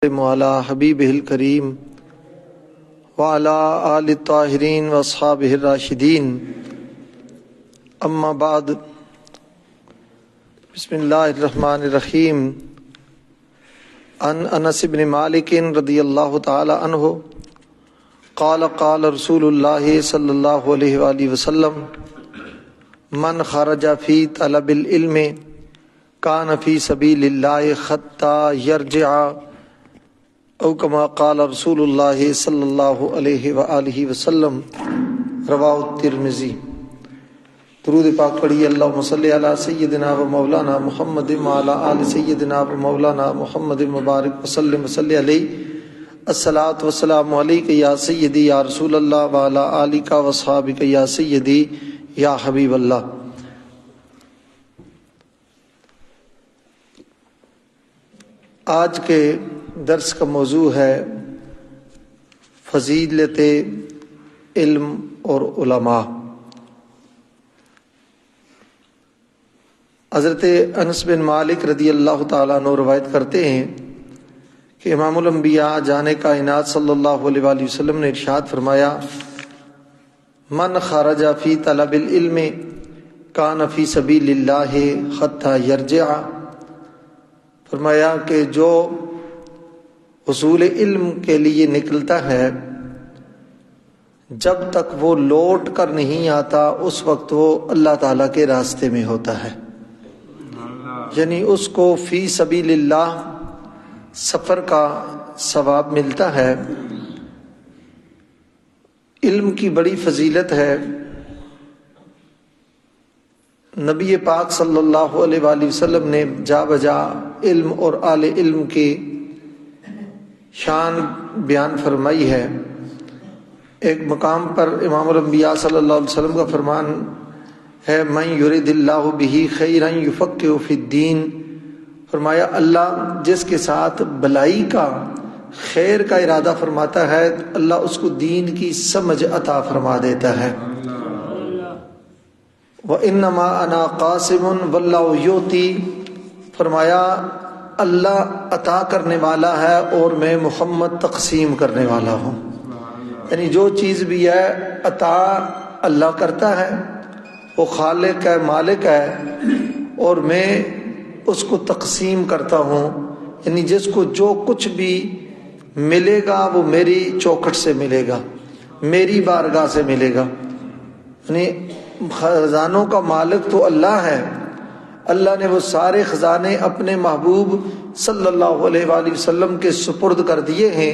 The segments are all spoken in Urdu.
وعلى حبیبہ الکریم وعلى آل الطاہرین واصحابہ الراشدین اما بعد بسم اللہ الرحمن الرحیم عن انس بن مالک رضی اللہ تعالی عنہ قال قال رسول اللہ صلی اللہ علیہ وآلہ وسلم من خرج فی طلب العلم کان فی سبیل اللہ حتی یرجع او کما قال رسول اللہ صلی اللہ علیہ وآلہ وسلم رواہ الترمذی۔ درود پاک پڑھیے اللہم صلی علی سیدنا و مولانا محمد وعلی آل سیدنا و مولانا محمد مبارک وسلم وصلی علیہ۔ الصلاۃ والسلام علیک یا سیدی یا رسول اللہ وعلی آلک و اصحابک یا سیدی یا حبیب اللہ۔ آج کے درس کا موضوع ہے فضیلت علم اور علماء۔ حضرت انس بن مالک رضی اللہ تعالیٰ عنہ روایت کرتے ہیں کہ امام الانبیاء جان کائنات صلی اللہ علیہ وآلہ وسلم نے ارشاد فرمایا من خرج فی طلب العلم کان فی سبیل اللہ حتی یرجع، فرمایا کہ جو حصول علم کے لیے نکلتا ہے جب تک وہ لوٹ کر نہیں آتا اس وقت وہ اللہ تعالیٰ کے راستے میں ہوتا ہے، یعنی اس کو فی سبیل اللہ سفر کا ثواب ملتا ہے۔ علم کی بڑی فضیلت ہے۔ نبی پاک صلی اللہ علیہ وآلہ وسلم نے جا بجا علم اور اہل علم کی شان بیان فرمائی ہے۔ ایک مقام پر امام الانبیاء صلی اللہ علیہ وسلم کا فرمان ہے من یرد اللہ بہ خیرا یفقہہ فی الدین، فرمایا اللہ جس کے ساتھ بلائی کا خیر کا ارادہ فرماتا ہے اللہ اس کو دین کی سمجھ عطا فرما دیتا ہے۔ وَإِنَّمَا أَنَا قَاسِمٌ وَاللَّهُ يُعْطِي، فرمایا اللہ عطا کرنے والا ہے اور میں محمد تقسیم کرنے والا ہوں، یعنی جو چیز بھی ہے عطا اللہ کرتا ہے، وہ خالق ہے مالک ہے، اور میں اس کو تقسیم کرتا ہوں، یعنی جس کو جو کچھ بھی ملے گا وہ میری چوکھٹ سے ملے گا، میری بارگاہ سے ملے گا۔ یعنی خزانوں کا مالک تو اللہ ہے، اللہ نے وہ سارے خزانے اپنے محبوب صلی اللہ علیہ وآلہ وسلم کے سپرد کر دیے ہیں،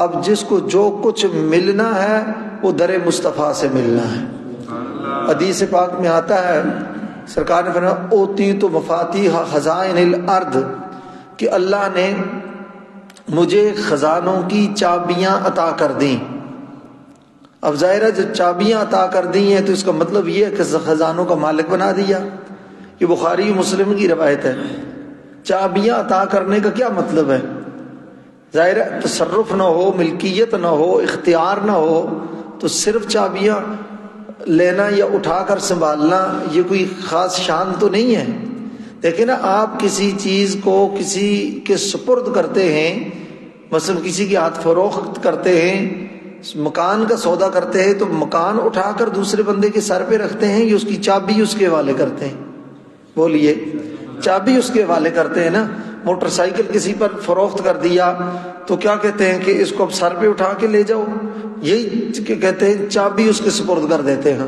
اب جس کو جو کچھ ملنا ہے وہ در مصطفیٰ سے ملنا ہے۔ حدیث پاک میں آتا ہے سرکار نے فرمایا اوتیت مفاتیح خزائن الارض، کہ اللہ نے مجھے خزانوں کی چابیاں عطا کر دیں۔ اب ظاہر ہے جب چابیاں عطا کر دی ہیں تو اس کا مطلب یہ ہے کہ خزانوں کا مالک بنا دیا۔ یہ بخاری و مسلم کی روایت ہے۔ چابیاں عطا کرنے کا کیا مطلب ہے؟ ظاہر ہے تصرف نہ ہو، ملکیت نہ ہو، اختیار نہ ہو تو صرف چابیاں لینا یا اٹھا کر سنبھالنا یہ کوئی خاص شان تو نہیں ہے۔ دیکھیں نا، آپ کسی چیز کو کسی کے سپرد کرتے ہیں، مثلا کسی کے ہاتھ فروخت کرتے ہیں، مکان کا سودا کرتے ہیں تو مکان اٹھا کر دوسرے بندے کے سر پہ رکھتے ہیں یا اس کی چابی اس کے حوالے کرتے ہیں؟ بولیے، چابی اس کے حوالے کرتے ہیں نا۔ موٹر سائیکل کسی پر فروخت کر دیا تو کیا کہتے ہیں کہ اس کو اب سر پہ اٹھا کے لے جاؤ، یہی کہتے ہیں چابی اس کے سپرد کر دیتے ہیں۔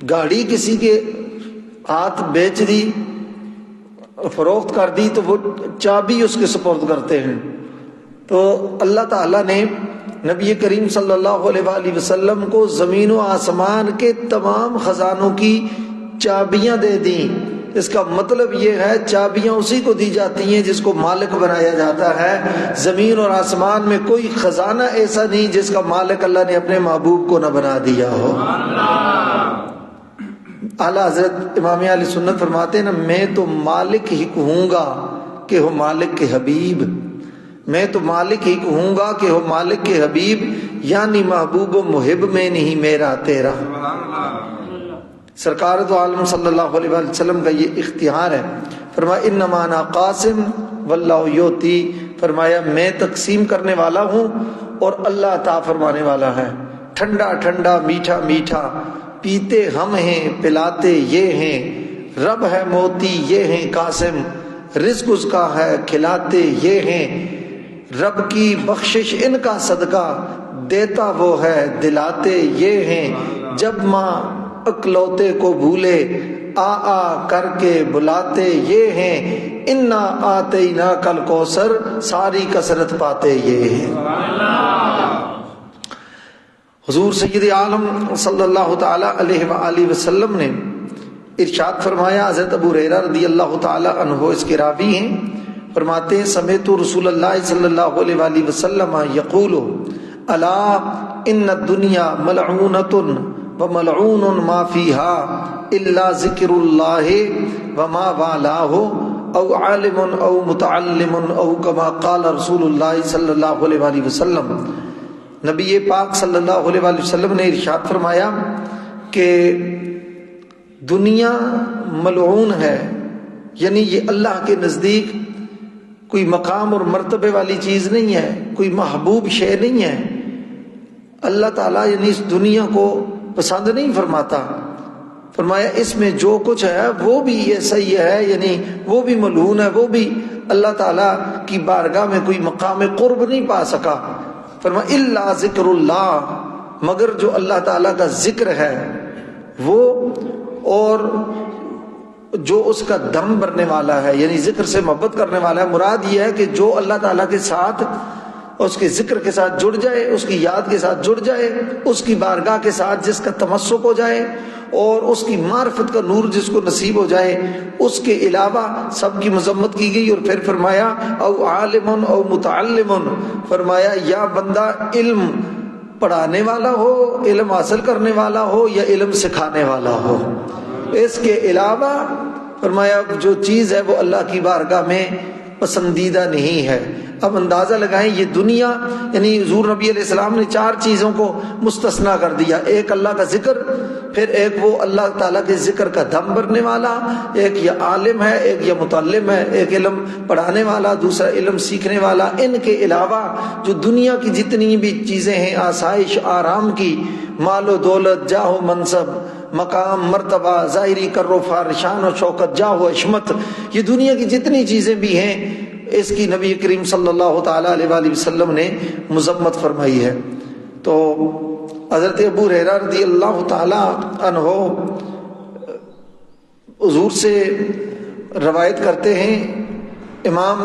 گاڑی کسی کے ہاتھ بیچ دی، فروخت کر دی تو وہ چابی اس کے سپرد کرتے ہیں۔ تو اللہ تعالیٰ نے نبی کریم صلی اللہ علیہ وآلہ وسلم کو زمین و آسمان کے تمام خزانوں کی چابیاں دے دیں۔ اس کا مطلب یہ ہے چابیاں اسی کو دی جاتی ہیں جس کو مالک بنایا جاتا ہے۔ زمین اور آسمان میں کوئی خزانہ ایسا نہیں جس کا مالک اللہ نے اپنے محبوب کو نہ بنا دیا ہو۔ اعلیٰ حضرت امام اہل سنت فرماتے ہیں نا، میں تو مالک ہی کہوں گا کہ ہو مالک کے حبیب، میں تو مالک ہی کہوں گا کہ ہو مالک کے حبیب، یعنی محبوب و محب میں نہیں میرا تیرا۔ سرکار دو عالم صلی اللہ علیہ وسلم کا یہ اختیار ہے۔ فرمایا انما انا قاسم واللہ یعطی، فرمایا میں تقسیم کرنے والا ہوں اور اللہ عطا فرمانے والا ہے. ٹھنڈا ٹھنڈا میٹھا میٹھا پیتے ہم ہیں پلاتے یہ ہیں. رب ہے موتی یہ ہیں قاسم، رزق اس کا ہے کھلاتے یہ ہیں. رب کی بخشش ان کا صدقہ دیتا وہ ہے دلاتے یہ ہیں. جب ماں اکلوتے کو بھولے آ آ کر کے بلاتے یہ ہیں. انا آتیناک الکوثر ساری کثرت پاتے یہ ہیں. حضور سید عالم صلی اللہ تعالی علیہ وآلہ وسلم نے ارشاد فرمایا، حضرت ابو ہریرہ رضی اللہ تعالی عنہ اس کے راوی ہیں، فرماتے ہیں سمعت رسول اللہ صلی اللہ علیہ وآلہ وسلم یقول الا ان الدنیا ملعونۃ وملعون ما فیها الا ذکر اللہ وما والاہ او عالم او متعلم او کما قال رسول اللہ صلی اللہ علیہ وآلہ وسلم. نبی پاک صلی اللہ علیہ وآلہ وسلم نے ارشاد فرمایا کہ دنیا ملعون ہے، یعنی یہ اللہ کے نزدیک کوئی مقام اور مرتبے والی چیز نہیں ہے، کوئی محبوب شے نہیں ہے. اللہ تعالیٰ یعنی اس دنیا کو پسند نہیں فرماتا. فرمایا اس میں جو کچھ ہے وہ بھی ایسا ہی ہے، یعنی وہ بھی ملعون ہے، وہ بھی اللہ تعالیٰ کی بارگاہ میں کوئی مقام قرب نہیں پا سکا. فرمایا الا ذکر اللہ، مگر جو اللہ تعالیٰ کا ذکر ہے وہ، اور جو اس کا دم بھرنے والا ہے، یعنی ذکر سے محبت کرنے والا ہے. مراد یہ ہے کہ جو اللہ تعالیٰ کے ساتھ، اس کے ذکر کے ساتھ جڑ جائے، اس کی یاد کے ساتھ جڑ جائے، اس کی بارگاہ کے ساتھ جس کا تمسک ہو جائے اور اس کی معرفت کا نور جس کو نصیب ہو جائے، اس کے علاوہ سب کی مذمت کی گئی. اور پھر فرمایا او عالم او متعلم، فرمایا یا بندہ علم پڑھانے والا ہو، علم حاصل کرنے والا ہو، یا علم سکھانے والا ہو. اس کے علاوہ فرمایا جو چیز ہے وہ اللہ کی بارگاہ میں پسندیدہ نہیں ہے. اب اندازہ لگائیں یہ دنیا، یعنی حضور نبی علیہ السلام نے 4 چیزوں کو مستثنا کر دیا. ایک اللہ کا ذکر، پھر ایک وہ اللہ تعالیٰ کے ذکر کا دم بھرنے والا، ایک یہ عالم ہے، ایک یہ متعلم ہے، ایک علم پڑھانے والا، دوسرا علم سیکھنے والا. ان کے علاوہ جو دنیا کی جتنی بھی چیزیں ہیں، آسائش آرام کی، مال و دولت، جاہ و منصب، مقام مرتبہ، ظاہری کر و فار، شان و شوکت، جاہ و عظمت، یہ دنیا کی جتنی چیزیں بھی ہیں اس کی نبی کریم صلی اللہ تعالی علیہ وآلہ وسلم نے مذمت فرمائی ہے. تو حضرت ابو ہریرہ رضی اللہ تعالی عنہ حضور سے روایت کرتے ہیں. امام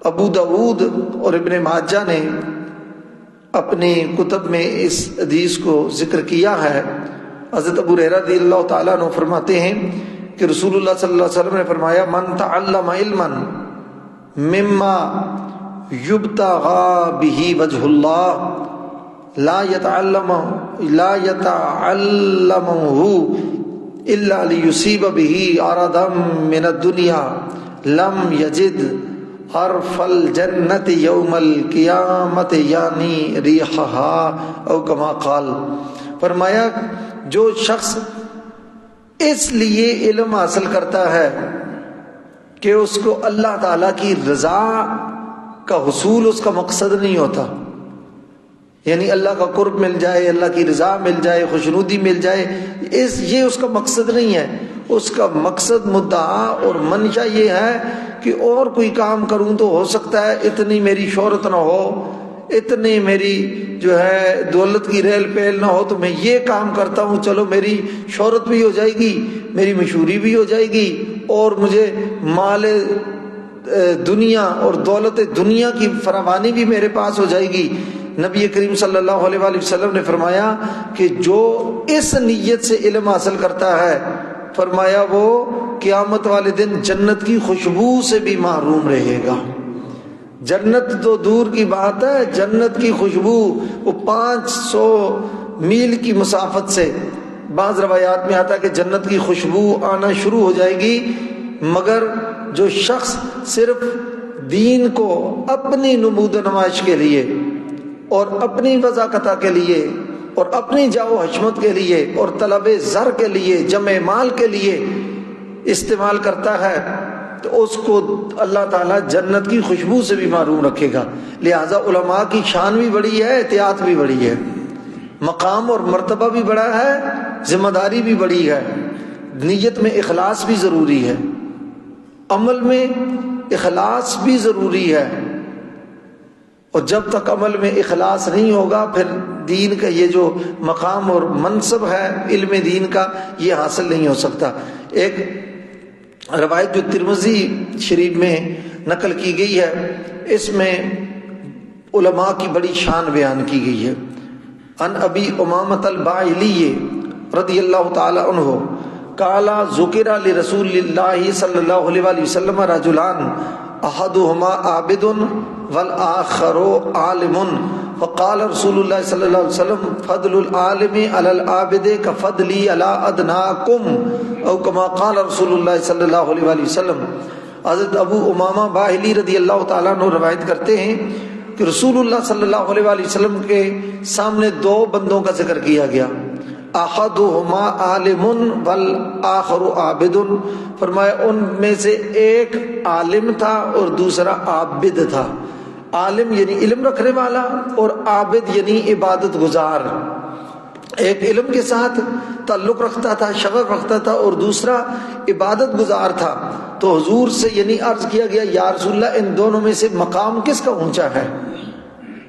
ابو داود اور ابن ماجہ نے اپنی کتب میں اس حدیث کو ذکر کیا ہے. حضرت ابو ہریرہ رضی اللہ تعالیٰ عنہ فرماتے ہیں کہ رسول اللہ صلی اللہ علیہ وسلم نے فرمایا من تعلم علما مما یبتغى به وجه اللہ لا يتعلمه الا ليصيب به عرضا من الدنيا لم يجد عرف الجنة يوم القيامة یعنی ریحها او کما قال. فرمایا جو شخص اس لیے علم حاصل کرتا ہے کہ اس کو اللہ تعالیٰ کی رضا کا حصول اس کا مقصد نہیں ہوتا، یعنی اللہ کا قرب مل جائے، اللہ کی رضا مل جائے، خوشنودی مل جائے، یہ اس کا مقصد نہیں ہے. اس کا مقصد، مدعا اور منشا یہ ہے کہ اور کوئی کام کروں تو ہو سکتا ہے اتنی میری شہرت نہ ہو، اتنی میری جو ہے دولت کی ریل پیل نہ ہو، تو میں یہ کام کرتا ہوں، چلو میری شہرت بھی ہو جائے گی، میری مشہوری بھی ہو جائے گی، اور مجھے مال دنیا اور دولت دنیا کی فراوانی بھی میرے پاس ہو جائے گی. نبی کریم صلی اللہ علیہ وآلہ وسلم نے فرمایا کہ جو اس نیت سے علم حاصل کرتا ہے، فرمایا وہ قیامت والے دن جنت کی خوشبو سے بھی محروم رہے گا. جنت تو دور کی بات ہے، جنت کی خوشبو وہ 500 میل کی مسافت سے، بعض روایات میں آتا ہے کہ جنت کی خوشبو آنا شروع ہو جائے گی. مگر جو شخص صرف دین کو اپنی نمود و نمائش کے لیے اور اپنی وضاقتہ کے لیے اور اپنی جاو حشمت کے لیے اور طلب زر کے لیے، جمع مال کے لیے استعمال کرتا ہے، تو اس کو اللہ تعالیٰ جنت کی خوشبو سے بھی محروم رکھے گا۔ لہٰذا علماء کی شان بھی بڑی ہے، احتیاط بھی بڑی ہے، مقام اور مرتبہ بھی بڑا ہے، ذمہ داری بھی بڑی ہے۔ نیت میں اخلاص بھی ضروری ہے، عمل میں اخلاص بھی ضروری ہے، اور جب تک عمل میں اخلاص نہیں ہوگا پھر دین کا یہ جو مقام اور منصب ہے علم دین کا یہ حاصل نہیں ہو سکتا۔ ایک روایت جو ترمذی شریف میں نقل کی گئی ہے، اس میں علماء کی بڑی شان بیان کی گئی ہے۔ ان ابی امامۃ الباہلی رضی اللہ تعالی عنہ قال ذکر لرسول اللہ صلی اللہ علیہ وسلم رجلان احدهما عابد والآخر عالم فقال رسول اللہ صلی اللہ علیہ وسلم فضل العالم علی العابد كفضلی علی ادناکم او کما قال رسول اللہ صلی اللہ علیہ وسلم۔ حضرت ابو امامہ باہلی رضی اللہ تعالیٰ عنہ روایت کرتے ہیں کہ رسول اللہ صلی اللہ علیہ وسلم کے سامنے دو بندوں کا ذکر کیا گیا، احدہما عالم والآخر عابد، فرمایا ان میں سے ایک عالم تھا اور دوسرا عابد تھا۔ عالم یعنی علم رکھنے والا اور عابد یعنی عبادت گزار۔ ایک علم کے ساتھ تعلق رکھتا تھا، شغف رکھتا تھا، اور دوسرا عبادت گزار تھا۔ تو حضور سے یعنی عرض کیا گیا یا رسول اللہ ان دونوں میں سے مقام کس کا اونچا ہے؟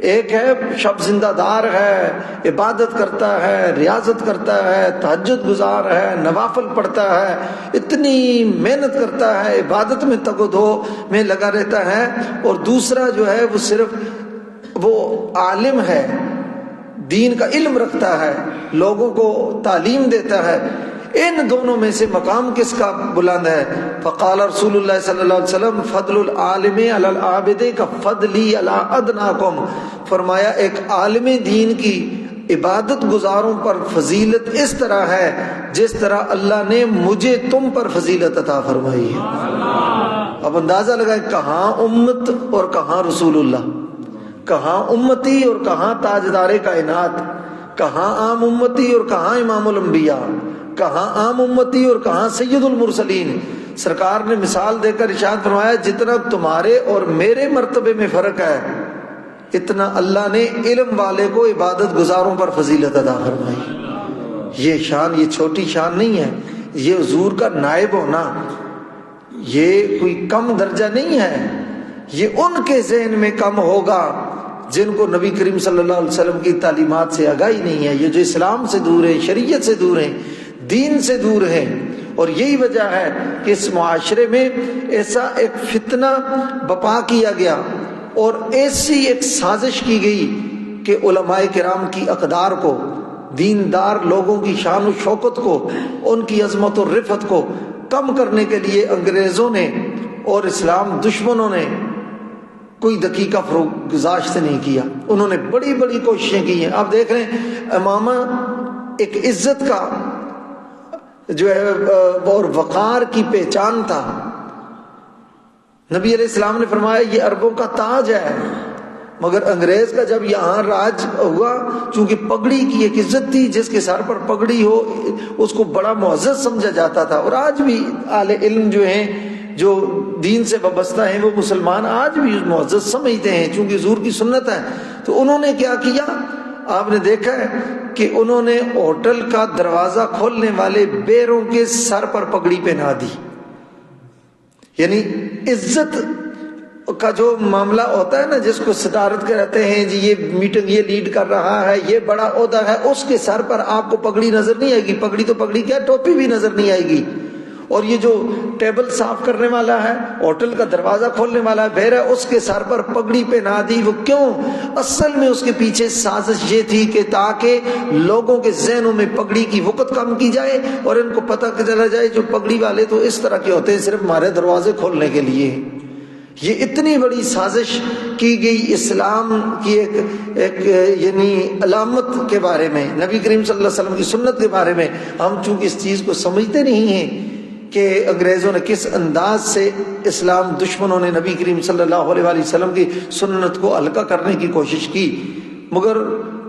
ایک ہے شب زندہ دار ہے، عبادت کرتا ہے، ریاضت کرتا ہے، تہجد گزار ہے، نوافل پڑھتا ہے، اتنی محنت کرتا ہے، عبادت میں تگ و دو میں لگا رہتا ہے، اور دوسرا جو ہے وہ صرف وہ عالم ہے، دین کا علم رکھتا ہے، لوگوں کو تعلیم دیتا ہے۔ ان دونوں میں سے مقام کس کا بلند ہے؟ فقال رسول اللہ صلی اللہ علیہ وسلم فضل العالم علی العابد کفضلی علی ادناکم، فرمایا ایک عالم دین کی عبادت گزاروں پر فضیلت اس طرح ہے جس طرح اللہ نے مجھے تم پر فضیلت عطا فرمائی ہے۔ اب اندازہ لگائے کہاں امت اور کہاں رسول اللہ، کہاں امتی اور کہاں تاجدار کائنات، کہاں عام امتی اور کہاں امام الانبیاء، کہاں عام امتی اور کہاں سید المرسلین۔ سرکار نے مثال دے کر ارشاد فرمایا جتنا تمہارے اور میرے مرتبے میں فرق ہے اتنا اللہ نے علم والے کو عبادت گزاروں پر فضیلت عطا فرمائی۔ یہ شان، یہ چھوٹی شان نہیں ہے، یہ حضور کا نائب ہونا یہ کوئی کم درجہ نہیں ہے، یہ ان کے ذہن میں کم ہوگا جن کو نبی کریم صلی اللہ علیہ وسلم کی تعلیمات سے آگاہی نہیں ہے، یہ جو اسلام سے دور ہیں، شریعت سے دور ہیں، دین سے دور ہیں۔ اور یہی وجہ ہے کہ اس معاشرے میں ایسا ایک فتنہ بپا کیا گیا اور ایسی ایک سازش کی گئی کہ علماء کرام کی اقدار کو، دیندار لوگوں کی شان و شوکت کو، ان کی عظمت و رفعت کو کم کرنے کے لیے انگریزوں نے اور اسلام دشمنوں نے کوئی دقیقہ فروغ گزاشت نہیں کیا۔ انہوں نے بڑی بڑی کوششیں کی ہیں۔ آپ دیکھ رہے ہیں امامہ ایک عزت کا جو ہے اور وقار کی پہچان تھا۔ نبی علیہ السلام نے فرمایا یہ عربوں کا تاج ہے، مگر انگریز کا جب یہاں راج ہوا، چونکہ پگڑی کی ایک عزت تھی، جس کے سر پر پگڑی ہو اس کو بڑا معزز سمجھا جاتا تھا۔ اور آج بھی اہل علم جو ہیں، جو دین سے وابستہ ہیں، وہ مسلمان آج بھی معزز سمجھتے ہیں، چونکہ حضور کی سنت ہے۔ تو انہوں نے کیا کیا؟ آپ نے دیکھا ہے کہ انہوں نے ہوٹل کا دروازہ کھولنے والے بیروں کے سر پر پگڑی پہنا دی۔ یعنی عزت کا جو معاملہ ہوتا ہے نا، جس کو صدارت کہتے ہیں، جی یہ میٹنگ یہ لیڈ کر رہا ہے، یہ بڑا عہدہ ہے، اس کے سر پر آپ کو پگڑی نظر نہیں آئے گی۔ پگڑی تو پگڑی کیا، ٹوپی بھی نظر نہیں آئے گی۔ اور یہ جو ٹیبل صاف کرنے والا ہے، ہوٹل کا دروازہ کھولنے والا ہے، بہر ہے، اس کے سر پر پگڑی پہنا دی۔ وہ کیوں؟ اصل میں اس کے پیچھے سازش یہ تھی کہ تاکہ لوگوں کے ذہنوں میں پگڑی کی وقت کم کی جائے اور ان کو پتہ چلا جائے جو پگڑی والے تو اس طرح کے ہوتے ہیں، صرف ہمارے دروازے کھولنے کے لیے۔ یہ اتنی بڑی سازش کی گئی اسلام کی ایک یعنی علامت کے بارے میں، نبی کریم صلی اللہ علیہ وسلم کی سنت کے بارے میں۔ ہم چونکہ اس چیز کو سمجھتے نہیں ہیں کہ انگریزوں نے کس انداز سے اسلام دشمنوں نے نبی کریم صلی اللہ علیہ وسلم کی سنت کو ہلکا کرنے کی کوشش کی، مگر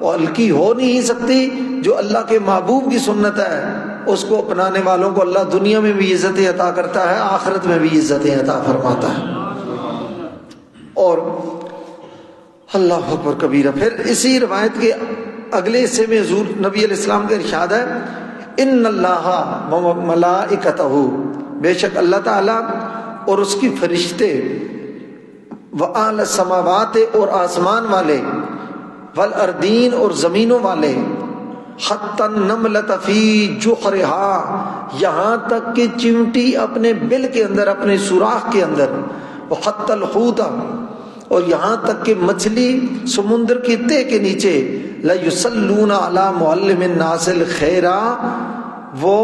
ہلکی ہو نہیں سکتی جو اللہ کے محبوب کی سنت ہے۔ اس کو اپنانے والوں کو اللہ دنیا میں بھی عزتیں عطا کرتا ہے، آخرت میں بھی عزتیں عطا فرماتا ہے۔ اور اللہ اکبر کبیرہ۔ پھر اسی روایت کے اگلے حصے میں حضور نبی علیہ السلام کا ارشاد ہے، ان اللہ و ملائکتہ، بے شک اللہ تعالیٰ اور اس کی فرشتے، وَأَهْلَ السَّمَاوَاتِ اور آسمان والے، وَالْأَرْضِينَ اور زمینوں والے، حَتَّى النَّمْلَةَ فِي جُحْرِهَا یہاں تک کہ چیونٹی اپنے بل کے اندر، اپنے سوراخ کے اندر، وَحَتَّى الْحُوتَ اور یہاں تک کہ مچھلی سمندر کی تہ کے نیچے، لَيُصَلُّونَ عَلَى مُعَلِّمِ النَّاسِ الْخَيْرَ وہ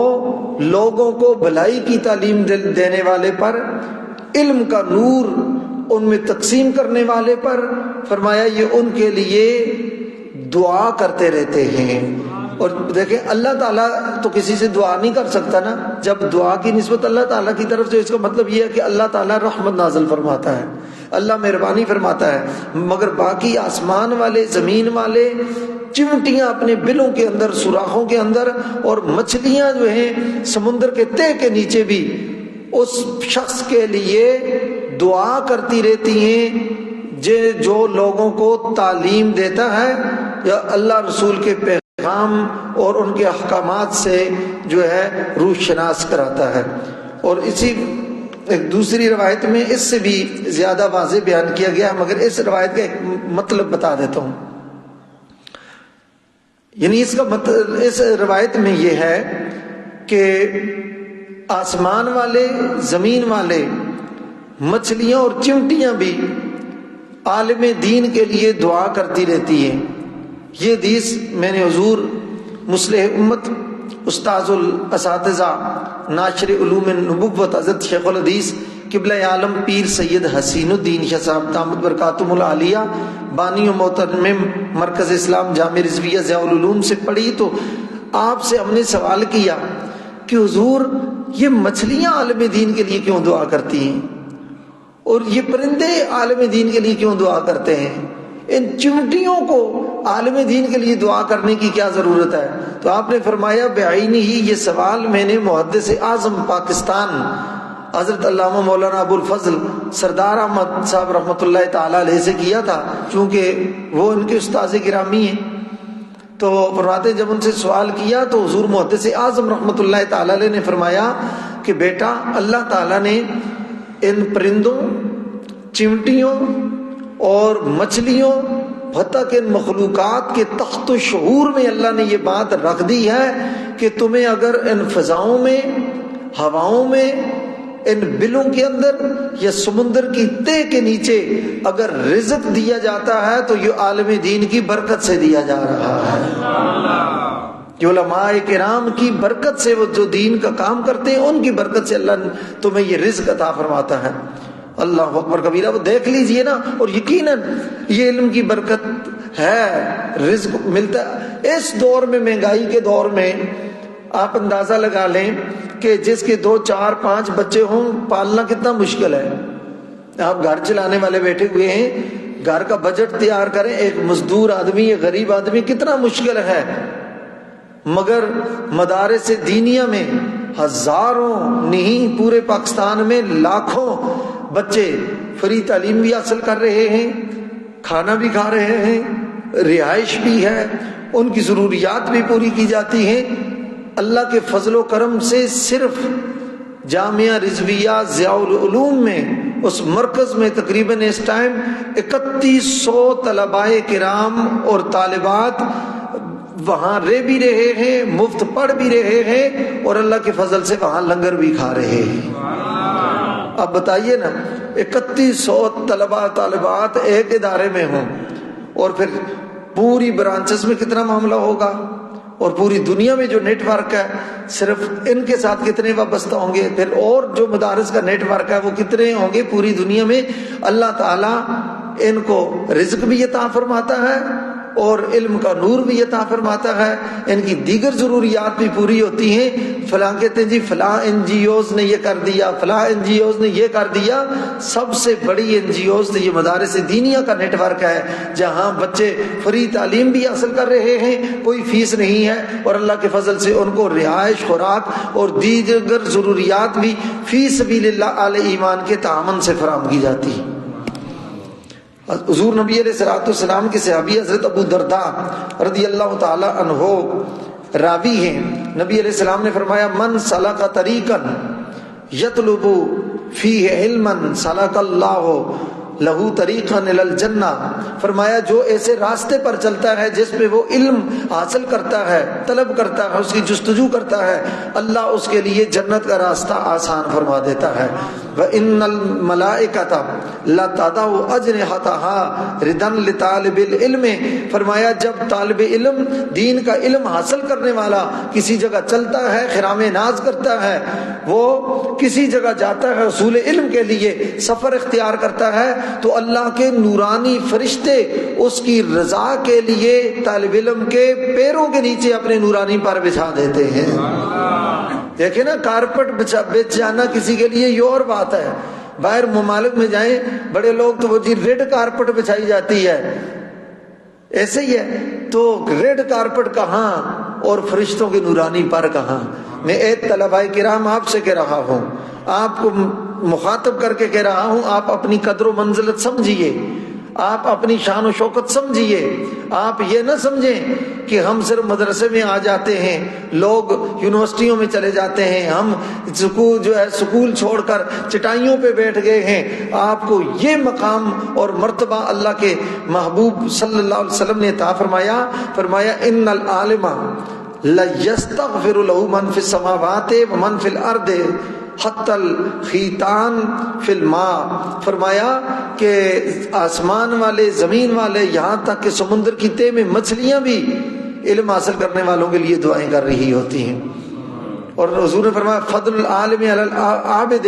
لوگوں کو بھلائی کی تعلیم دینے والے پر، علم کا نور ان میں تقسیم کرنے والے پر، فرمایا یہ ان کے لیے دعا کرتے رہتے ہیں۔ اور دیکھیں اللہ تعالیٰ تو کسی سے دعا نہیں کر سکتا نا، جب دعا کی نسبت اللہ تعالیٰ کی طرف سے، اس کا مطلب یہ ہے کہ اللہ تعالیٰ رحمت نازل فرماتا ہے، اللہ مہربانی فرماتا ہے۔ مگر باقی آسمان والے، زمین والے، چمٹیاں اپنے بلوں کے اندر، سوراخوں کے اندر، اور مچھلیاں جو ہیں سمندر کے تہ کے نیچے بھی اس شخص کے لیے دعا کرتی رہتی ہیں جو لوگوں کو تعلیم دیتا ہے یا اللہ رسول کے پیغام اور ان کے احکامات سے جو ہے روح شناس کراتا ہے۔ اور اسی ایک دوسری روایت میں اس سے بھی زیادہ واضح بیان کیا گیا، مگر اس روایت کا ایک مطلب بتا دیتا ہوں۔ یعنی اس کا مطلب اس روایت میں یہ ہے کہ آسمان والے، زمین والے، مچھلیاں اور چمٹیاں بھی عالم دین کے لیے دعا کرتی رہتی ہیں۔ یہ حدیث میں نے حضور مصلح امت، استاذ الاساتذہ، ناشر علوم النبوت، حضرت شیخ الحدیث قبلہ عالم پیر سید حسین الدین شاہ صاحب دامت برکاتہم العالیہ، بانی و مترمم مرکز اسلام جامع رضویہ ضیاء العلوم سے پڑھی، تو آپ سے ہم نے سوال کیا کہ حضور یہ مچھلیاں عالم دین کے لیے کیوں دعا کرتی ہیں، اور یہ پرندے عالم دین کے لیے کیوں دعا کرتے ہیں، ان چمٹیوں کو عالم دین کے لیے دعا کرنے کی کیا ضرورت ہے؟ تو آپ نے فرمایا بعینی ہی یہ سوال میں نے محدث اعظم پاکستان حضرت علامہ مولانا ابو الفضل سردار احمد صاحب رحمۃ اللہ تعالی علیہ سے کیا تھا، چونکہ وہ ان کے استاذ گرامی ہیں۔ تو فرماتے جب ان سے سوال کیا تو حضور محدث اعظم رحمۃ اللہ تعالی علیہ نے فرمایا کہ بیٹا اللہ تعالیٰ نے ان پرندوں، چمٹیوں اور مچھلیوں، حتیٰ کہ ان مخلوقات کے تخت و شعور میں اللہ نے یہ بات رکھ دی ہے کہ تمہیں اگر ان فضاؤں میں، ہواؤں میں، ان بلوں کے اندر یا سمندر کی تہ کے نیچے اگر رزق دیا جاتا ہے تو یہ عالم دین کی برکت سے دیا جا رہا ہے، کہ علماء کرام کی برکت سے، وہ جو دین کا کام کرتے ہیں ان کی برکت سے اللہ تمہیں یہ رزق عطا فرماتا ہے۔ اللہ اکبر کبیرہ، وہ دیکھ لیجئے نا، اور یقیناً یہ علم کی برکت ہے، رزق ملتا ہے۔ اس دور میں، مہنگائی کے دور میں، آپ اندازہ لگا لیں کہ جس کے 2 4 5 بچے ہوں، پالنا کتنا مشکل ہے۔ آپ گھر چلانے والے بیٹھے ہوئے ہیں، گھر کا بجٹ تیار کریں، ایک مزدور آدمی، ایک غریب آدمی، کتنا مشکل ہے۔ مگر مدارس دینیہ میں ہزاروں نہیں، پورے پاکستان میں لاکھوں بچے فری تعلیم بھی حاصل کر رہے ہیں، کھانا بھی کھا رہے ہیں، رہائش بھی ہے، ان کی ضروریات بھی پوری کی جاتی ہیں۔ اللہ کے فضل و کرم سے صرف جامعہ رضویہ ضیاء العلوم میں، اس مرکز میں تقریباً اس ٹائم 3100 طلباء کرام اور طالبات وہاں رہ بھی رہے ہیں، مفت پڑھ بھی رہے ہیں، اور اللہ کے فضل سے وہاں لنگر بھی کھا رہے ہیں۔ اب بتائیے نا، 3100 طلباء طالبات ایک ادارے میں ہوں، اور پھر پوری برانچز میں کتنا معاملہ ہوگا، اور پوری دنیا میں جو نیٹ ورک ہے صرف ان کے ساتھ کتنے وابستہ ہوں گے، پھر اور جو مدارس کا نیٹ ورک ہے وہ کتنے ہوں گے پوری دنیا میں۔ اللہ تعالیٰ ان کو رزق بھی عطا فرماتا ہے اور علم کا نور بھی عطا فرماتا ہے، ان کی دیگر ضروریات بھی پوری ہوتی ہیں۔ فلاں کہتے ہیں جی فلاں NGOs نے یہ کر دیا، فلاں NGOs نے یہ کر دیا۔ سب سے بڑی NGOs یہ مدارس دینیہ کا نیٹ ورک ہے، جہاں بچے فری تعلیم بھی حاصل کر رہے ہیں، کوئی فیس نہیں ہے، اور اللہ کے فضل سے ان کو رہائش، خوراک اور دیگر ضروریات بھی فی سبیل اللہ اہل ایمان کے تعاون سے فراہم کی جاتی ہے۔ حضور نبی علیہ الصلوۃ والسلام کے صحابی حضرت ابو درداء رضی اللہ تعالی عنہ راوی ہیں، نبی علیہ السلام نے فرمایا من سلک طریقا یطلب فیہ علما سلک اللہ لہو طریقا الی الجنہ، فرمایا جو ایسے راستے پر چلتا ہے جس پہ وہ علم حاصل کرتا ہے، طلب کرتا ہے، اس کی جستجو کرتا ہے، اللہ اس کے لیے جنت کا راستہ آسان فرما دیتا ہے۔ وَإِنَّ الْمَلَائِكَةَ لَتَضَعُ أَجْنِحَتَهَا رِدًا لِطَالِبِ الْعِلْمِ، فرمایا جب طالب علم دین کا علم حاصل کرنے والا کسی جگہ چلتا ہے، خرام ناز کرتا ہے، وہ کسی جگہ جاتا ہے حصول علم کے لیے، سفر اختیار کرتا ہے، تو اللہ کے نورانی فرشتے اس کی رضا کے لیے طالب علم کے پیروں کے نیچے اپنے نورانی پر بچھا دیتے ہیں۔ دیکھیں نا، کارپٹ بچ جانا کسی کے لیے یہ اور بات ہے، باہر ممالک میں جائیں بڑے لوگ تو وہ جی ریڈ کارپٹ بچھائی جاتی ہے، ایسے ہی ہے، تو ریڈ کارپٹ کہاں اور فرشتوں کے نورانی پر کہاں۔ میں ایک طلباء کرام آپ سے کہہ رہا ہوں، آپ کو مخاطب کر کے کہہ رہا ہوں، آپ اپنی قدر و منزلت سمجھیے، آپ اپنی شان و شوکت سمجھیے، آپ یہ نہ سمجھیں کہ ہم صرف مدرسے میں آ جاتے ہیں، لوگ یونیورسٹیوں میں چلے جاتے ہیں، ہم سکول چھوڑ کر چٹائیوں پہ بیٹھ گئے ہیں۔ آپ کو یہ مقام اور مرتبہ اللہ کے محبوب صلی اللہ علیہ وسلم نے عطا فرمایا، فرمایا ان العالم لَيَسْتَغْفِرُ لَهُ مَنْ فِي السَّمَاوَاتِ وَمَنْ فِي الْأَرْضِ حَتَّى الْخِيطَانُ فِي الْمَاءِ، فرمایا کہ آسمان والے، زمین والے، یہاں تک کہ سمندر کی تہ میں مچھلیاں بھی علم حاصل کرنے والوں کے لیے دعائیں کر رہی ہوتی ہیں۔ اور حضور نے فرمایا فضل العالم علی العابد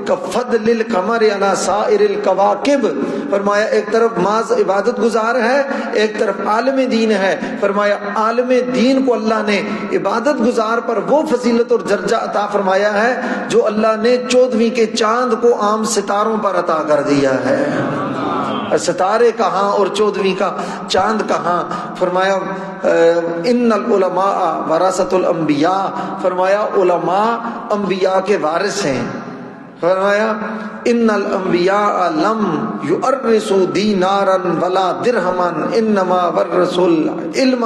کفضل القمر علی سائر الکواکب، فرمایا ایک طرف محض عبادت گزار ہے، ایک طرف عالم دین ہے، فرمایا عالم دین کو اللہ نے عبادت گزار پر وہ فضیلت اور درجہ عطا فرمایا ہے جو اللہ نے 14ویں کے چاند کو عام ستاروں پر عطا کر دیا ہے۔ ستارے کہاں اور 14ویں کا چاند کہاں، فرمایا ان العلماء ورثۃ الانبیاء، فرمایا علماء انبیاء کے وارث ہیں، فرمایا ان الانبیاء لم یورثوا دینارا ولا درہما انما ورثوا العلم،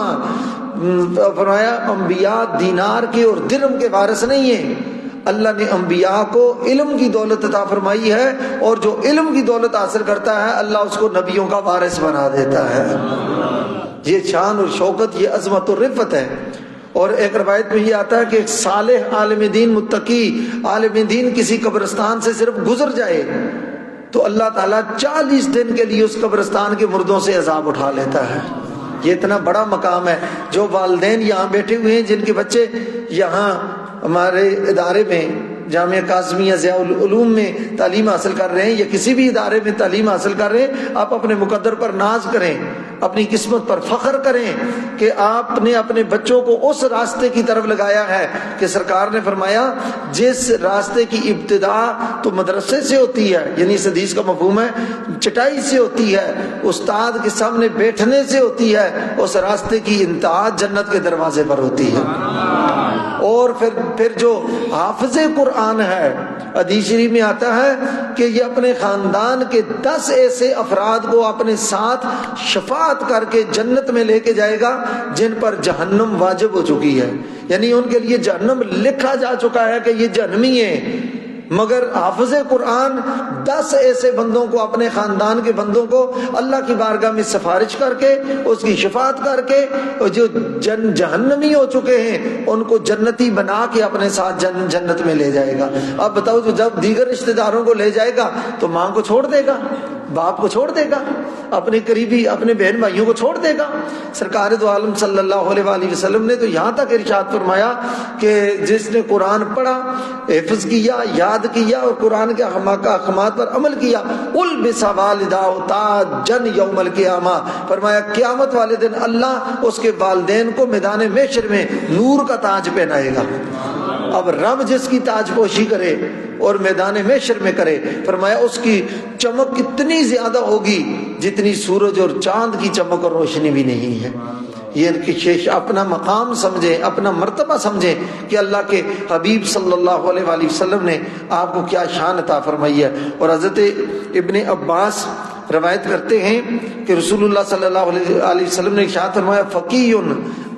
فرمایا انبیاء دینار کے اور درہم کے وارث نہیں ہیں، اللہ نے انبیاء کو علم کی دولت عطا فرمائی ہے، اور جو علم کی دولت حاصل کرتا ہے اللہ اس کو نبیوں کا وارث بنا دیتا ہے۔ یہ شان اور شوکت، یہ عظمت اور رفعت ہے۔ اور ایک روایت میں یہ آتا ہے کہ ایک صالح عالم دین، متقی عالم دین کسی قبرستان سے صرف گزر جائے تو اللہ تعالیٰ 40 دن کے لیے اس قبرستان کے مردوں سے عذاب اٹھا لیتا ہے۔ یہ اتنا بڑا مقام ہے۔ جو والدین یہاں بیٹھے ہوئے ہیں، جن کے بچے یہاں ہمارے ادارے میں جامعہ قاسمیہ ضیاء العلوم میں تعلیم حاصل کر رہے ہیں یا کسی بھی ادارے میں تعلیم حاصل کر رہے ہیں، آپ اپنے مقدر پر ناز کریں، اپنی قسمت پر فخر کریں کہ آپ نے اپنے بچوں کو اس راستے کی طرف لگایا ہے کہ سرکار نے فرمایا جس راستے کی ابتدا تو مدرسے سے ہوتی ہے، یعنی اس حدیث کا مفہوم ہے چٹائی سے ہوتی ہے، استاد کے سامنے بیٹھنے سے ہوتی ہے، اس راستے کی انتہا جنت کے دروازے پر ہوتی ہے۔ اور پھر جو حافظ قرآن ہے، حدیث شریف میں آتا ہے کہ یہ اپنے خاندان کے 10 ایسے افراد کو اپنے ساتھ شفاعت کر کے جنت میں لے کے جائے گا جن پر جہنم واجب ہو چکی ہے، یعنی ان کے لیے جہنم لکھا جا چکا ہے کہ یہ جہنمی ہیں، مگر حافظ قرآن 10 ایسے بندوں کو، اپنے خاندان کے بندوں کو اللہ کی بارگاہ میں سفارش کر کے، اس کی شفاعت کر کے، جو جہنمی ہو چکے ہیں ان کو جنتی بنا کے اپنے ساتھ جنت میں لے جائے گا۔ اب بتاؤ، جب دیگر رشتہ داروں کو لے جائے گا تو ماں کو چھوڑ دے گا، باپ کو چھوڑ دے گا، اپنے قریبی اپنے بہن بھائیوں کو چھوڑ دے گا۔ سرکار دو عالم صلی اللہ علیہ وآلہ وسلم نے تو یہاں تک ارشاد فرمایا کہ جس نے قرآن پڑھا، حفظ کیا، یاد جہاد کیا اور قرآن کے احکامات پر عمل کیا، البس والداہ تاجا یوم القیامہ، فرمایا قیامت والے دن اللہ اس کے والدین کو میدان محشر میں نور کا تاج پہنائے گا۔ اب رب جس کی تاج پوشی کرے اور میدان محشر میں کرے، فرمایا اس کی چمک کتنی زیادہ ہوگی جتنی سورج اور چاند کی چمک اور روشنی بھی نہیں ہے۔ یہ ان کی شیش اپنا مقام سمجھیں، اپنا مرتبہ سمجھیں کہ اللہ کے حبیب صلی اللہ علیہ وآلہ وسلم نے آپ کو کیا شان عطا فرمائی ہے۔ اور حضرت ابن عباس روایت کرتے ہیں کہ رسول اللہ صلی اللہ علیہ وسلم نے ارشاد فرمایا فقیہ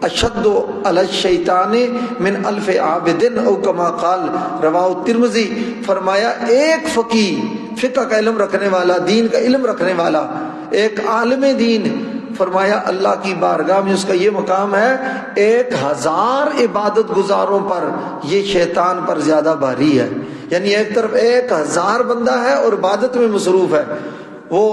اشد علی الشیطان من الف عابد او کما قال، رواہ ترمذی، فرمایا ایک فقیہ، فقہ کا علم رکھنے والا، دین کا علم رکھنے والا، ایک عالم دین، فرمایا اللہ کی بارگاہ میں اس کا یہ مقام ہے 1000 عبادت گزاروں پر یہ شیطان پر زیادہ بھاری ہے۔ یعنی ایک طرف 1000 بندہ ہے اور عبادت میں مصروف ہے، وہ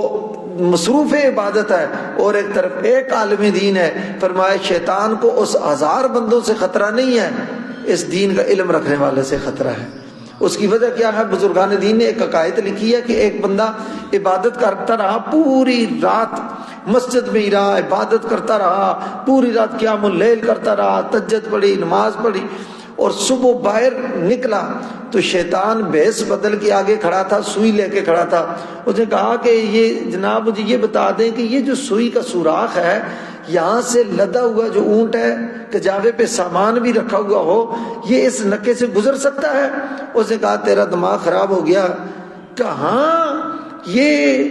مصروف عبادت ہے، اور ایک طرف ایک عالم دین ہے، فرمایا شیطان کو اس 1000 بندوں سے خطرہ نہیں ہے، اس دین کا علم رکھنے والے سے خطرہ ہے۔ اس کی وجہ کیا ہے؟ بزرگان دین نے ایک عقائد لکھی ہے کہ ایک بندہ عبادت کرتا رہا، پوری رات مسجد میں ہی رہا، عبادت کرتا رہا، پوری رات قیام اللیل کرتا رہا، تہجد پڑھی، نماز پڑھی، اور صبح باہر نکلا تو شیطان بھیس بدل کے آگے کھڑا تھا، سوئی لے کے کھڑا تھا۔ اس نے کہا کہ یہ جناب مجھے یہ بتا دیں کہ یہ جو سوئی کا سوراخ ہے، یہاں سے لدا ہوا جو اونٹ ہے، کجاوے پہ سامان بھی رکھا ہوا ہو، یہ اس نکے سے گزر سکتا ہے؟ اس نے کہا تیرا دماغ خراب ہو گیا، کہاں یہ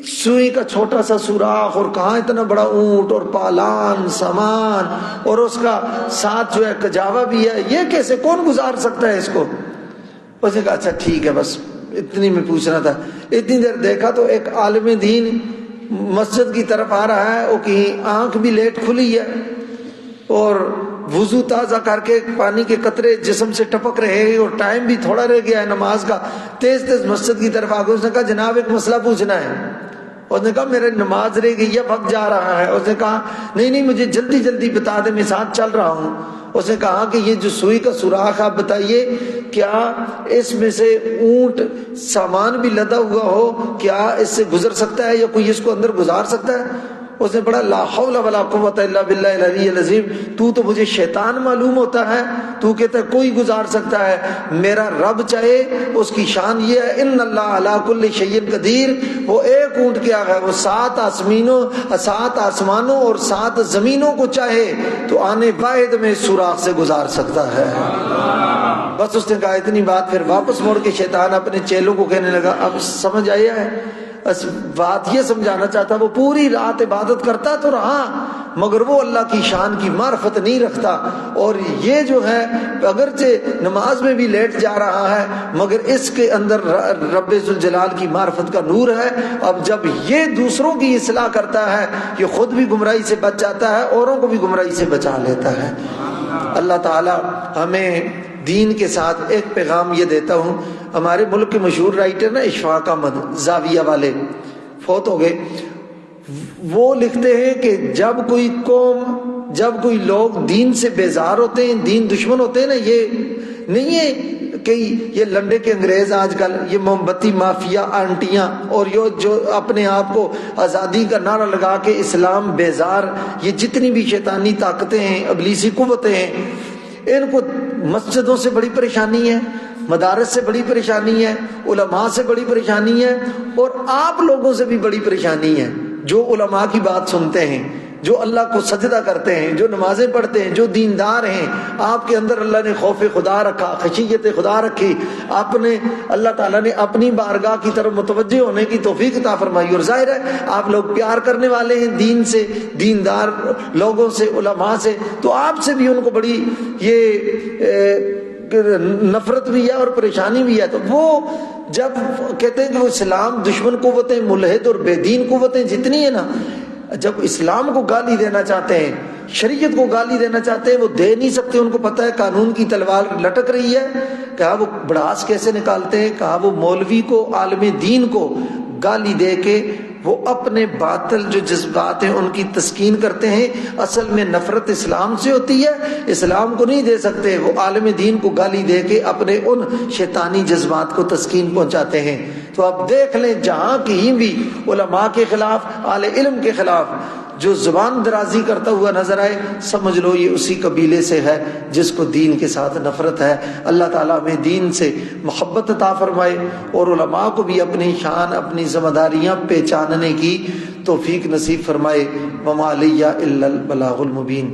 سوئی کا چھوٹا سا سوراخ اور کہاں اتنا بڑا اونٹ اور پالان سامان اور اس کا ساتھ جو ہے کجاوا بھی ہے، یہ کیسے کون گزار سکتا ہے اس کو؟ اس نے کہا اچھا ٹھیک ہے، بس اتنی میں پوچھنا تھا۔ اتنی دیر دیکھا تو ایک عالم دین مسجد کی طرف آ رہا ہے، وہ کہیں آنکھ بھی لیٹ کھلی ہے اور وضو تازہ کر کے پانی کے قطرے جسم سے ٹپک رہے ہیں اور ٹائم بھی تھوڑا رہ گیا ہے نماز کا، تیز تیز مسجد کی طرف آ گئے۔ اس نے کہا جناب ایک مسئلہ پوچھنا ہے۔ اس نے کہا میرے نماز رہ گئی ہے، وقت جا رہا ہے۔ اس نے کہا نہیں مجھے جلدی جلدی بتا دے، میں ساتھ چل رہا ہوں۔ اس نے کہا کہ یہ جو سوئی کا سوراخ آپ بتائیے، کیا اس میں سے اونٹ سامان بھی لدا ہوا ہو، کیا اس سے گزر سکتا ہے یا کوئی اس کو اندر گزار سکتا ہے؟ اس نے بڑا لا حول ولا قوت الا باللہ العلی العظیم، تو مجھے شیطان معلوم ہوتا ہے، تو کہتا ہے کوئی گزار سکتا ہے، میرا رب چاہے اس کی شان یہ ہے ان اللہ علی کل شیء قدیر، وہ ایک اونٹ کیا ہے، وہ 7 آسمانوں اور 7 زمینوں کو چاہے تو آنے واحد میں سوراخ سے گزار سکتا ہے۔ بس اس نے کہا اتنی بات، پھر واپس موڑ کے شیطان اپنے چیلوں کو کہنے لگا اب سمجھ آیا ہے؟ بات یہ سمجھانا چاہتا، وہ پوری رات عبادت کرتا تو رہا مگر وہ اللہ کی شان کی معرفت نہیں رکھتا، اور یہ جو ہے اگرچہ نماز میں بھی لیٹ جا رہا ہے مگر اس کے اندر رب ذوالجلال کی معرفت کا نور ہے۔ اب جب یہ دوسروں کی اصلاح کرتا ہے، یہ خود بھی گمراہی سے بچ جاتا ہے، اوروں کو بھی گمراہی سے بچا لیتا ہے۔ اللہ تعالی ہمیں دین کے ساتھ ایک پیغام یہ دیتا ہوں، ہمارے ملک کے مشہور رائٹر نا اشفاق احمد زاویہ والے فوت ہو گئے، وہ لکھتے ہیں کہ جب کوئی قوم، جب کوئی لوگ دین سے بیزار ہوتے ہیں، دین دشمن ہوتے ہیں نا، یہ نہیں ہے کہ یہ لنڈے کے انگریز آج کل یہ موم بتی مافیا آنٹیاں اور یہ جو اپنے آپ کو آزادی کا نعرہ لگا کے اسلام بیزار، یہ جتنی بھی شیطانی طاقتیں ہیں، ابلیسی قوتیں ہیں، ان کو مسجدوں سے بڑی پریشانی ہے، مدارس سے بڑی پریشانی ہے، علماء سے بڑی پریشانی ہے، اور آپ لوگوں سے بھی بڑی پریشانی ہے جو علماء کی بات سنتے ہیں، جو اللہ کو سجدہ کرتے ہیں، جو نمازیں پڑھتے ہیں، جو دیندار ہیں۔ آپ کے اندر اللہ نے خوف خدا رکھا، خشیت خدا رکھی، آپ نے اللہ تعالیٰ نے اپنی بارگاہ کی طرف متوجہ ہونے کی توفیق عطا فرمائی، اور ظاہر ہے آپ لوگ پیار کرنے والے ہیں دین سے، دیندار لوگوں سے، علماء سے، تو آپ سے بھی ان کو بڑی یہ نفرت بھی ہے اور پریشانی بھی ہے۔ تو وہ جب کہتے ہیں کہ وہ اسلام دشمن قوتیں، ملحد اور بے دین قوتیں جتنی ہیں نا، جب اسلام کو گالی دینا چاہتے ہیں، شریعت کو گالی دینا چاہتے ہیں، وہ دے نہیں سکتے، ان کو پتہ ہے قانون کی تلوار لٹک رہی ہے۔ کہا وہ بڑاس کیسے نکالتے ہیں، کہا وہ مولوی کو، عالم دین کو گالی دے کے وہ اپنے باطل جو جذبات ہیں ان کی تسکین کرتے ہیں. اصل میں نفرت اسلام سے ہوتی ہے، اسلام کو نہیں دے سکتے، وہ عالم دین کو گالی دے کے اپنے ان شیطانی جذبات کو تسکین پہنچاتے ہیں. تو آپ دیکھ لیں جہاں کہیں بھی علماء کے خلاف، اہل علم کے خلاف جو زبان درازی کرتا ہوا نظر آئے، سمجھ لو یہ اسی قبیلے سے ہے جس کو دین کے ساتھ نفرت ہے. اللہ تعالیٰ ہمیں دین سے محبت عطا فرمائے اور علماء کو بھی اپنی شان، اپنی ذمہ داریاں پہچاننے کی توفیق نصیب فرمائے. وما علیہ الا البلاغ المبین.